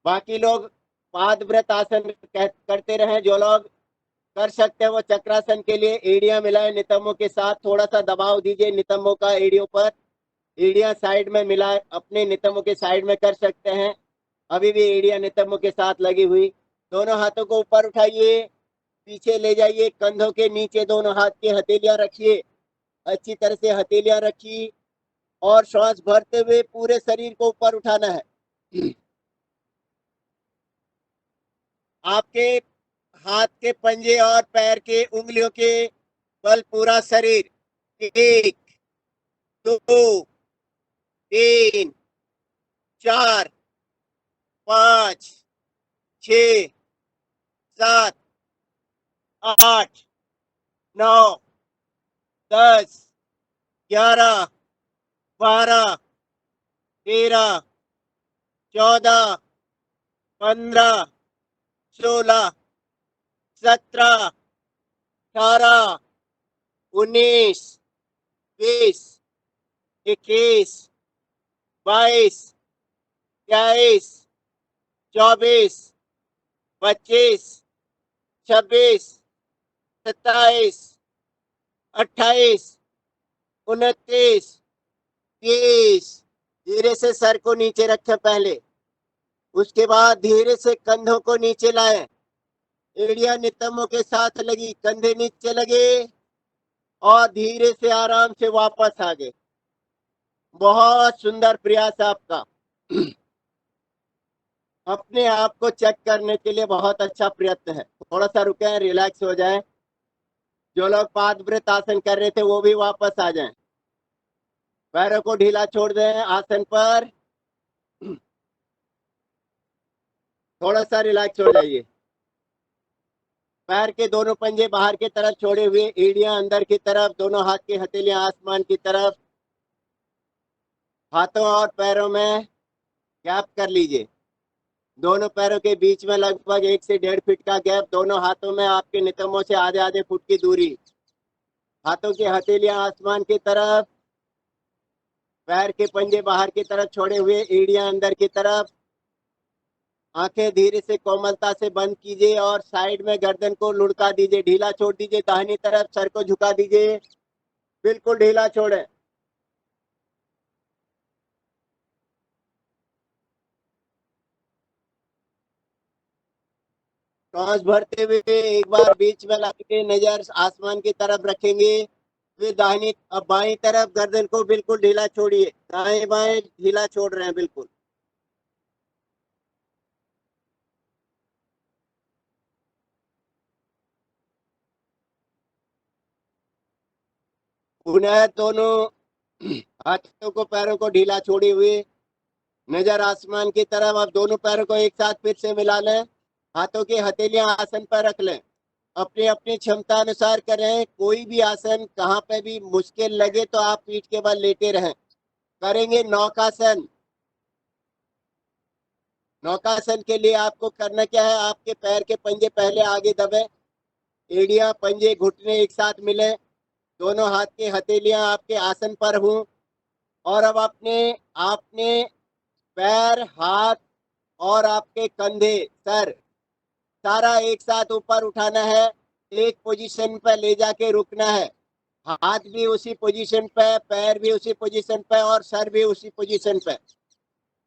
बाकी लोग पादव्रत आसन करते रहे। जो लोग कर सकते हैं वो चक्रासन के लिए एड़ियां मिलाए नितंबों के साथ, थोड़ा सा दबाव दीजिए नितंबों का एड़ियों पर। एड़ियां साइड में मिलाए अपने नितंबों के साइड में कर सकते हैं। अभी भी एड़ियां नितंबों के साथ लगी हुई। दोनों हाथों को ऊपर उठाइए, पीछे ले जाइए, कंधों के नीचे दोनों हाथ की हथेलियां रखिए, अच्छी तरह से हथेलियां रखिए और श्वास भरते हुए पूरे शरीर को ऊपर उठाना है। आपके हाथ के पंजे और पैर के उंगलियों के बल पूरा शरीर। 1, 2, 3, 4, 5, 6, 7, 8, 9, 10, 11, 12, 13, 14, 15, 16, 17, 18, 19, 20, 21, 22, 23, 24, 25, 26, 27, 28, 29, 30। धीरे से सर को नीचे रखें पहले, उसके बाद धीरे से कंधों को नीचे लाएं। एड़ियां नितंबों के साथ लगी, कंधे नीचे लगे और धीरे से आराम से वापस आ गए। बहुत सुंदर प्रयास आपका। अपने आप को चेक करने के लिए बहुत अच्छा प्रयत्न है। थोड़ा सा रुके, रिलैक्स हो जाए। जो लोग पादव्रत आसन कर रहे थे वो भी वापस आ जाएं। पैरों को ढीला छोड़ दें आसन पर। थोड़ा सा रिलैक्स हो जाइए। पैर के दोनों पंजे बाहर की तरफ छोड़े हुए, एड़ियां अंदर की तरफ, दोनों हाथ की हथेलियां आसमान की तरफ। हाथों और पैरों में गैप कर लीजिए। दोनों पैरों के बीच में लगभग 1 से 1.5 फीट का गैप। दोनों हाथों में आपके नितंबों से आधे आधे फुट की दूरी। हाथों की हथेलियां आसमान की तरफ, पैर के पंजे बाहर की तरफ छोड़े हुए, एड़ियां अंदर की तरफ। आंखें धीरे से कोमलता से बंद कीजिए और साइड में गर्दन को लुढ़का दीजिए, ढीला छोड़ दीजिए। दाहिनी तरफ सर को झुका दीजिए, बिल्कुल ढीला छोड़ें। सांस भरते हुए एक बार बीच में लाके नजर आसमान की तरफ रखेंगे। फिर दाहिनी अब बाईं तरफ गर्दन को बिल्कुल ढीला छोड़िए, दाएं बाएं ढीला छोड़ रहे हैं बिल्कुल। पुनः दोनों हाथों को पैरों को ढीला छोड़े हुए नजर आसमान की तरफ। अब दोनों पैरों को एक साथ फिर से मिला लें। हाथों की हथेलियां आसन पर रख लें। अपनी अपनी क्षमता अनुसार करें। कोई भी आसन कहाँ पे भी मुश्किल लगे तो आप पीठ के बल लेटे रहें। करेंगे नौकासन। नौकासन के लिए आपको करना क्या है, आपके पैर के पंजे पहले आगे दबे, एड़ियां पंजे घुटने एक साथ मिले, दोनों हाथ की हथेलियां आपके आसन पर हों। और अब अपने आपने पैर, हाथ और आपके कंधे, सर, सारा एक साथ ऊपर उठाना है। एक पोजीशन पर ले जाके रुकना है। हाथ भी उसी पोजीशन पे, पैर भी उसी पोजीशन पे और सर भी उसी पोजीशन पे।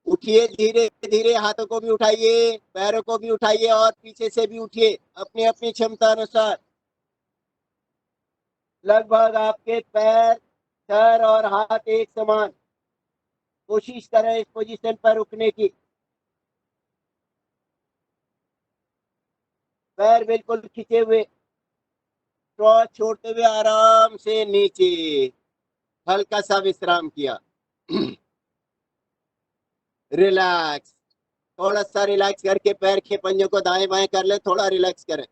उठिए, धीरे धीरे हाथों को भी उठाइए, पैरों को भी उठाइए और पीछे से भी उठिए अपनी अपनी क्षमता अनुसार। लगभग आपके पैर, सर और हाथ एक समान। कोशिश करें इस पोजीशन पर रुकने की। पैर बिल्कुल खींचे हुए, श्वास छोड़ते हुए आराम से नीचे हल्का सा विश्राम किया। रिलैक्स। थोड़ा सा रिलैक्स करके पैर के पंजों को दाएं बाएं कर ले, थोड़ा रिलैक्स करें।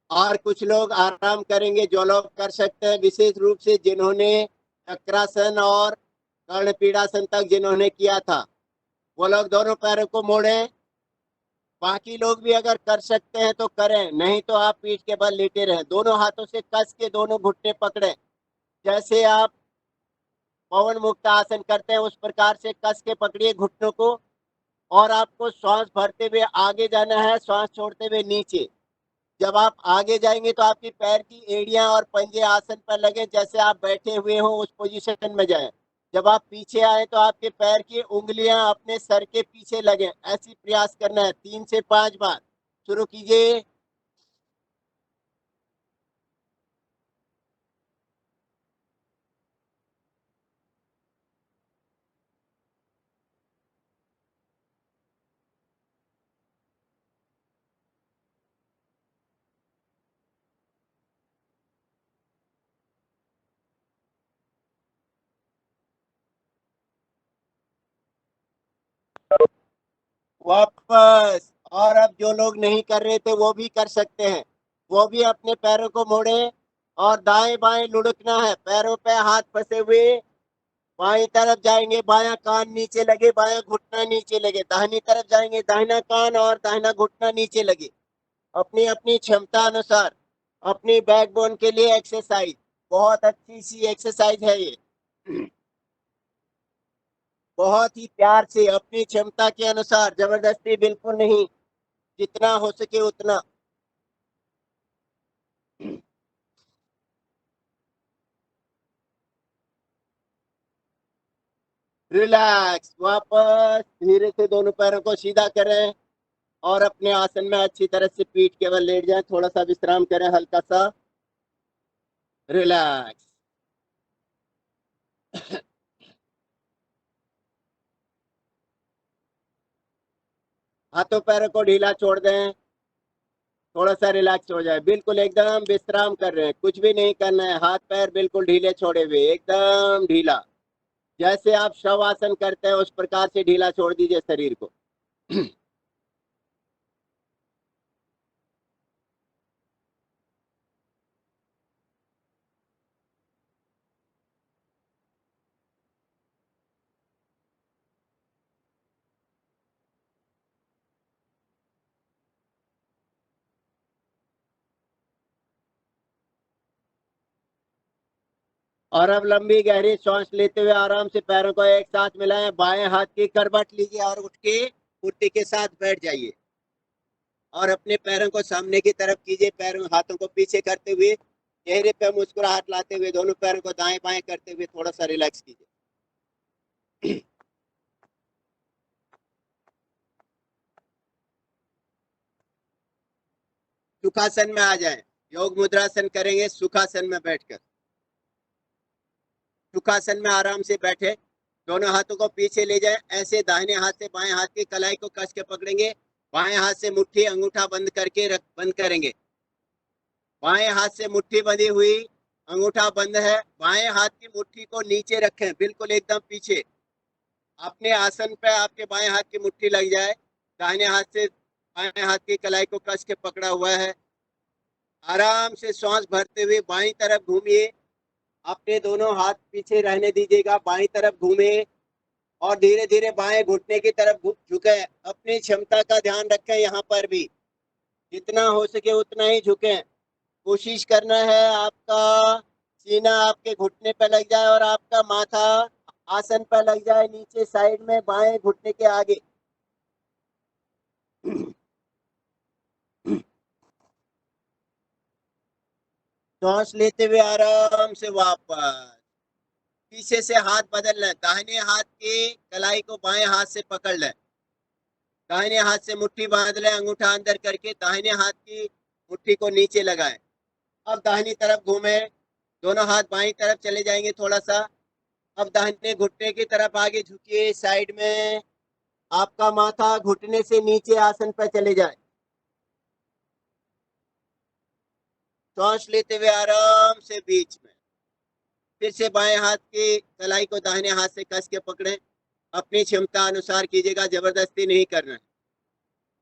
और कुछ लोग आराम करेंगे, जो लोग कर सकते हैं, विशेष रूप से जिन्होंने चक्रासन और कर्णपीड़ासन तक जिन्होंने किया था, वो लोग दोनों पैरों को मोड़ें। बाकी लोग भी अगर कर सकते हैं तो करें, नहीं तो आप पीठ के बल लेटे रहें। दोनों हाथों से कस के दोनों घुटने पकड़ें। जैसे आप पवन मुक्त आसन करते हैं उस प्रकार से कस के पकड़िए घुटनों को, और आपको श्वास भरते हुए आगे जाना है, श्वास छोड़ते हुए नीचे। जब आप आगे जाएंगे तो आपकी पैर की एड़ियां और पंजे आसन पर लगे, जैसे आप बैठे हुए हो उस पोजीशन में जाएं। जब आप पीछे आए तो आपके पैर की उंगलियां अपने सर के पीछे लगे, ऐसी प्रयास करना है 3 से 5 बार। शुरू कीजिए। वापस। और अब जो लोग नहीं कर रहे थे वो भी कर सकते हैं, वो भी अपने पैरों को मोड़े और दाएं बाएं लुढ़कना है, पैरों पे हाथ फंसे हुए बाएं तरफ जाएंगे, बायां कान नीचे लगे, बायां घुटना नीचे लगे, दाहिनी तरफ जाएंगे, दाहिना कान और दाहिना घुटना नीचे लगे। अपनी अपनी क्षमता अनुसार अपनी बैकबोन के लिए एक्सरसाइज, बहुत अच्छी सी एक्सरसाइज है ये। बहुत ही प्यार से अपनी क्षमता के अनुसार, जबरदस्ती बिल्कुल नहीं, जितना हो सके उतना। रिलैक्स। वापस धीरे से दोनों पैरों को सीधा करें और अपने आसन में अच्छी तरह से पीठ केवल लेट जाए, थोड़ा सा विश्राम करें, हल्का सा रिलैक्स। हाथों पैरों को ढीला छोड़ दें, थोड़ा सा रिलैक्स हो जाए, बिल्कुल एकदम विश्राम कर रहे हैं, कुछ भी नहीं करना है, हाथ पैर बिल्कुल ढीले छोड़े हुए, एकदम ढीला, जैसे आप शव आसन करते हैं उस प्रकार से ढीला छोड़ दीजिए शरीर को। और अब लंबी गहरी सांस लेते हुए आराम से पैरों को एक साथ मिलाएं, बाएं हाथ की करवट लीजिए और उठ के कुर्ती के साथ बैठ जाइए और अपने पैरों को सामने की तरफ कीजिए, पैरों हाथों को पीछे करते हुए, चेहरे पे मुस्कुराहट लाते हुए, दोनों पैरों को दाएं बाएं करते हुए थोड़ा सा रिलैक्स कीजिए। सुखासन में आ जाएं, योग मुद्रासन करेंगे सुखासन में बैठकर। सुखासन में आराम से बैठे, दोनों हाथों को पीछे ले जाएं, ऐसे दाहिने हाथ से बाएं हाथ की कलाई को कस के पकड़ेंगे, बाएं हाथ से मुट्ठी अंगूठा बंद करके बंद करेंगे, बाएं हाथ से मुट्ठी बंधी हुई, अंगूठा बंद है, बाएं हाथ की मुट्ठी को नीचे रखें, बिल्कुल एकदम पीछे, अपने आसन पे आपके बाएं हाथ की मुट्ठी लग जाए, दाहिने हाथ से बाएं हाथ की कलाई को कस के पकड़ा हुआ है, आराम से सांस भरते हुए बाईं तरफ घूमिए, अपने दोनों हाथ पीछे रहने दीजिएगा, बाईं तरफ घूमे और धीरे धीरे बाएं घुटने की तरफ झुके, अपनी क्षमता का ध्यान रखें, यहाँ पर भी जितना हो सके उतना ही झुके, कोशिश करना है आपका सीना आपके घुटने पे लग जाए और आपका माथा आसन पर लग जाए, नीचे साइड में बाएं घुटने के आगे। सांस लेते हुए आराम से वापस पीछे से हाथ बदल लें, दाहिने हाथ की कलाई को बाएं हाथ से पकड़ लें, दाहिने हाथ से मुट्ठी बांध लें, अंगूठा अंदर करके दाहिने हाथ की मुट्ठी को नीचे लगाएं। अब दाहिनी तरफ घूमे, दोनों हाथ बाईं तरफ चले जाएंगे थोड़ा सा, अब दाहिने घुटने की तरफ आगे झुकिए, साइड में आपका माथा घुटने से नीचे आसन पर चले जाए, सांस लेते हुए आराम से बीच में फिर से बाएं हाथ की कलाई को दाहिने हाथ से कस के पकड़ें, अपनी क्षमता अनुसार कीजिएगा, जबरदस्ती नहीं करना है।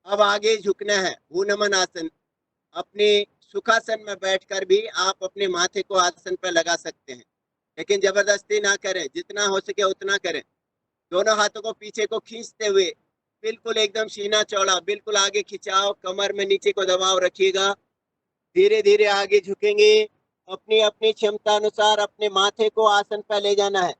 अब आगे झुकना है, भूनमन आसन, अपने सुखासन में बैठकर भी आप अपने माथे को आसन पर लगा सकते हैं, लेकिन जबरदस्ती ना करें, जितना हो सके उतना करें, दोनों हाथों को पीछे को खींचते हुए, बिल्कुल एकदम सीना चौड़ा, बिल्कुल आगे खिंचाव, कमर में नीचे को दबाव रखिएगा, धीरे धीरे आगे झुकेंगे, अपनी अपनी क्षमता अनुसार अपने माथे को आसन पर ले जाना है,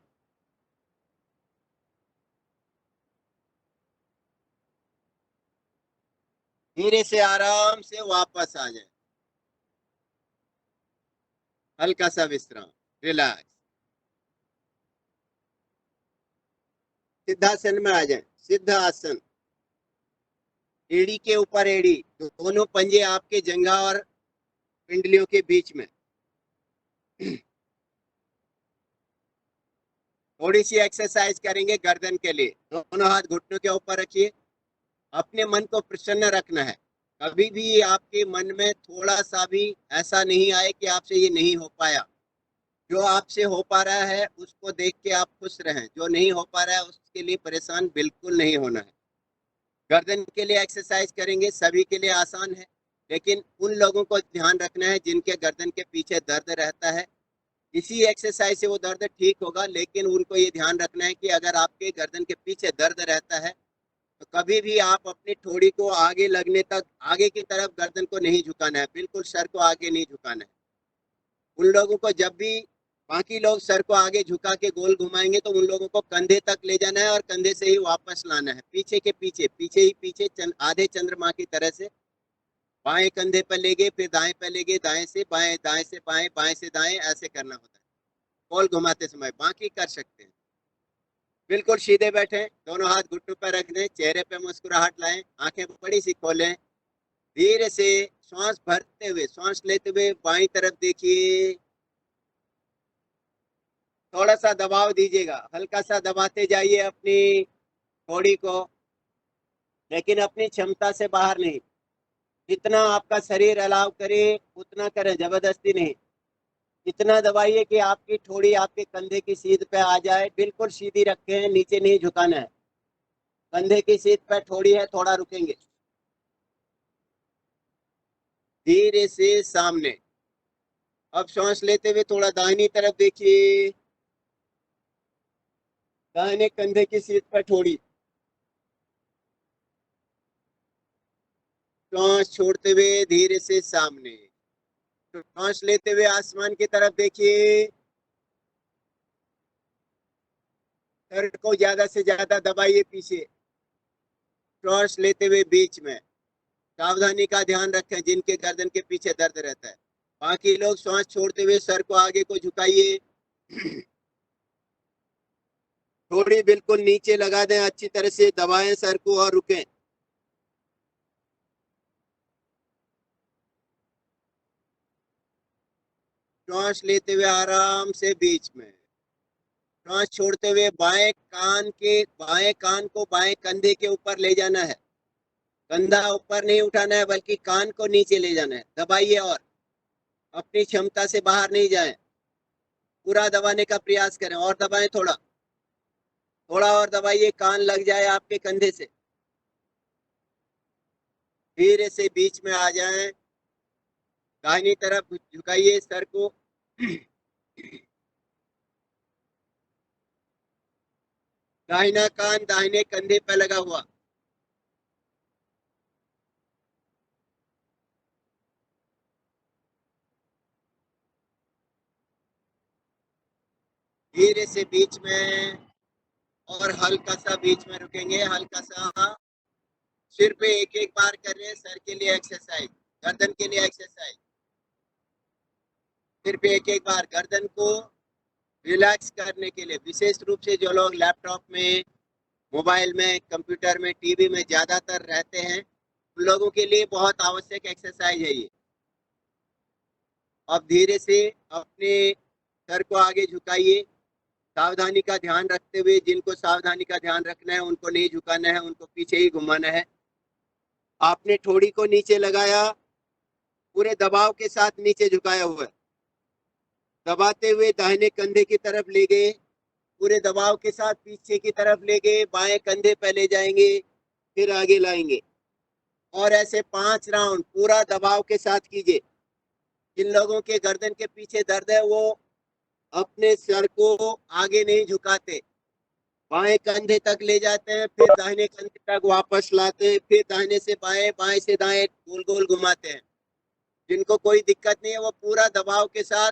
धीरे से आराम से वापस आ जाए, हल्का सा विश्राम, रिलैक्स। सिद्धासन में आ जाए, सिद्ध आसन। एड़ी के ऊपर एड़ी, दोनों पंजे आपके जंघा और पिंडलियों के बीच में। थोड़ी सी एक्सरसाइज करेंगे गर्दन के लिए। दोनों हाथ घुटनों के ऊपर रखिए। अपने मन को प्रसन्न रखना है। कभी भी आपके मन में थोड़ा सा भी ऐसा नहीं आए कि आपसे ये नहीं हो पाया। जो आपसे हो पा रहा है उसको देख के आप खुश रहें, जो नहीं हो पा रहा है उसके लिए परेशान बिल्कुल नहीं होना है। गर्दन के लिए एक्सरसाइज करेंगे, सभी के लिए आसान है, लेकिन उन लोगों को ध्यान रखना है जिनके गर्दन के पीछे दर्द रहता है। इसी एक्सरसाइज से वो दर्द ठीक होगा, लेकिन उनको ये ध्यान रखना है कि अगर आपके गर्दन के पीछे दर्द रहता है तो कभी भी आप अपनी ठोड़ी को आगे लगने तक आगे की तरफ गर्दन को नहीं झुकाना है, बिल्कुल सर को आगे नहीं झुकाना है। उन लोगों को जब भी बाकी लोग सर को आगे झुका के गोल घुमाएंगे तो उन लोगों को कंधे तक ले जाना है और कंधे से ही वापस लाना है, पीछे के पीछे, पीछे ही पीछे, आधे चंद्रमा की तरह से। बाएं कंधे पर ले गए, फिर दाएं पर ले गए, दाएं से बाएं, दाएं से बाएं, बाएं से दाएं, ऐसे करना होता है गोल घुमाते समय। बाकी कर सकते हैं। बिल्कुल सीधे बैठे, दोनों हाथ घुटनों पर रख दें, चेहरे पे मुस्कुराहट लाएं, आंखें बड़ी सी खोलें। धीरे से श्वास भरते हुए, श्वास लेते हुए बाईं तरफ देखिए। थोड़ा सा दबाव दीजिएगा, हल्का सा दबाते जाइए अपनी बॉडी को, लेकिन अपनी क्षमता से बाहर नहीं। जितना आपका शरीर अलाव करे उतना करें, जबरदस्ती नहीं। इतना दबाइए कि आपकी ठोड़ी आपके कंधे की सीध पे आ जाए। बिल्कुल सीधी रखें, नीचे नहीं झुकाना है। कंधे की सीध पे ठोड़ी है, थोड़ा रुकेंगे। धीरे से सामने। अब सांस लेते हुए थोड़ा दाहिनी तरफ देखिए। दाहिने कंधे की सीध पर ठोड़ी। सांस छोड़ते हुए धीरे से सामने। सांस लेते हुए आसमान की तरफ देखिए। सर को ज्यादा से ज्यादा दबाइए पीछे। सांस लेते हुए बीच में। सावधानी का ध्यान रखें जिनके गर्दन के पीछे दर्द रहता है। बाकी लोग सांस छोड़ते हुए सर को आगे को झुकाइए। थोड़ी बिल्कुल नीचे लगा दें, अच्छी तरह से दबाएं सर को और रुकें। सांस लेते हुए आराम से बीच में। सांस छोड़ते हुए बाएं कान को बाएं कंधे के ऊपर ले जाना है। कंधा ऊपर नहीं उठाना है, बल्कि कान को नीचे ले जाना है। दबाइए और अपनी क्षमता से बाहर नहीं जाएं। पूरा दबाने का प्रयास करें, और दबाएं थोड़ा, थोड़ा और दबाइए, कान लग जाए आपके कंधे से। धीरे से बीच में आ जाएं। दाहिनी तरफ झुकाइए सर को। दाहिना कान दाहिने कंधे पर लगा हुआ। धीरे से बीच में, और हल्का सा बीच में रुकेंगे, हल्का सा। सिर पे एक एक बार कर रहे हैं, सर के लिए एक्सरसाइज, गर्दन के लिए एक्सरसाइज। सिर पे एक एक बार, गर्दन को रिलैक्स करने के लिए। विशेष रूप से जो लोग लैपटॉप में, मोबाइल में, कंप्यूटर में, टीवी में ज्यादातर रहते हैं, उन लोगों के लिए बहुत आवश्यक एक्सरसाइज है ये। अब धीरे से अपने सर को आगे झुकाइए, सावधानी का ध्यान रखते हुए। जिनको सावधानी का ध्यान रखना है उनको नहीं झुकाना है, उनको पीछे ही घुमाना है। आपने ठोड़ी को नीचे लगाया, पूरे दबाव के साथ नीचे झुकाया हुआ है। दबाते हुए दाहिने कंधे की तरफ ले गए, पूरे दबाव के साथ पीछे की तरफ ले गए, बाएं कंधे पे ले जाएंगे, फिर आगे लाएंगे। और ऐसे 5 राउंड पूरा दबाव के साथ कीजिए। जिन लोगों के गर्दन के पीछे दर्द है वो अपने सर को आगे नहीं झुकाते, बाएं कंधे तक ले जाते हैं, फिर दाहिने कंधे तक वापस लाते हैं, फिर दाहिने से बाएं, बाएं से दाएं गोल गोल घुमाते हैं। जिनको कोई दिक्कत नहीं है वो पूरा दबाव के साथ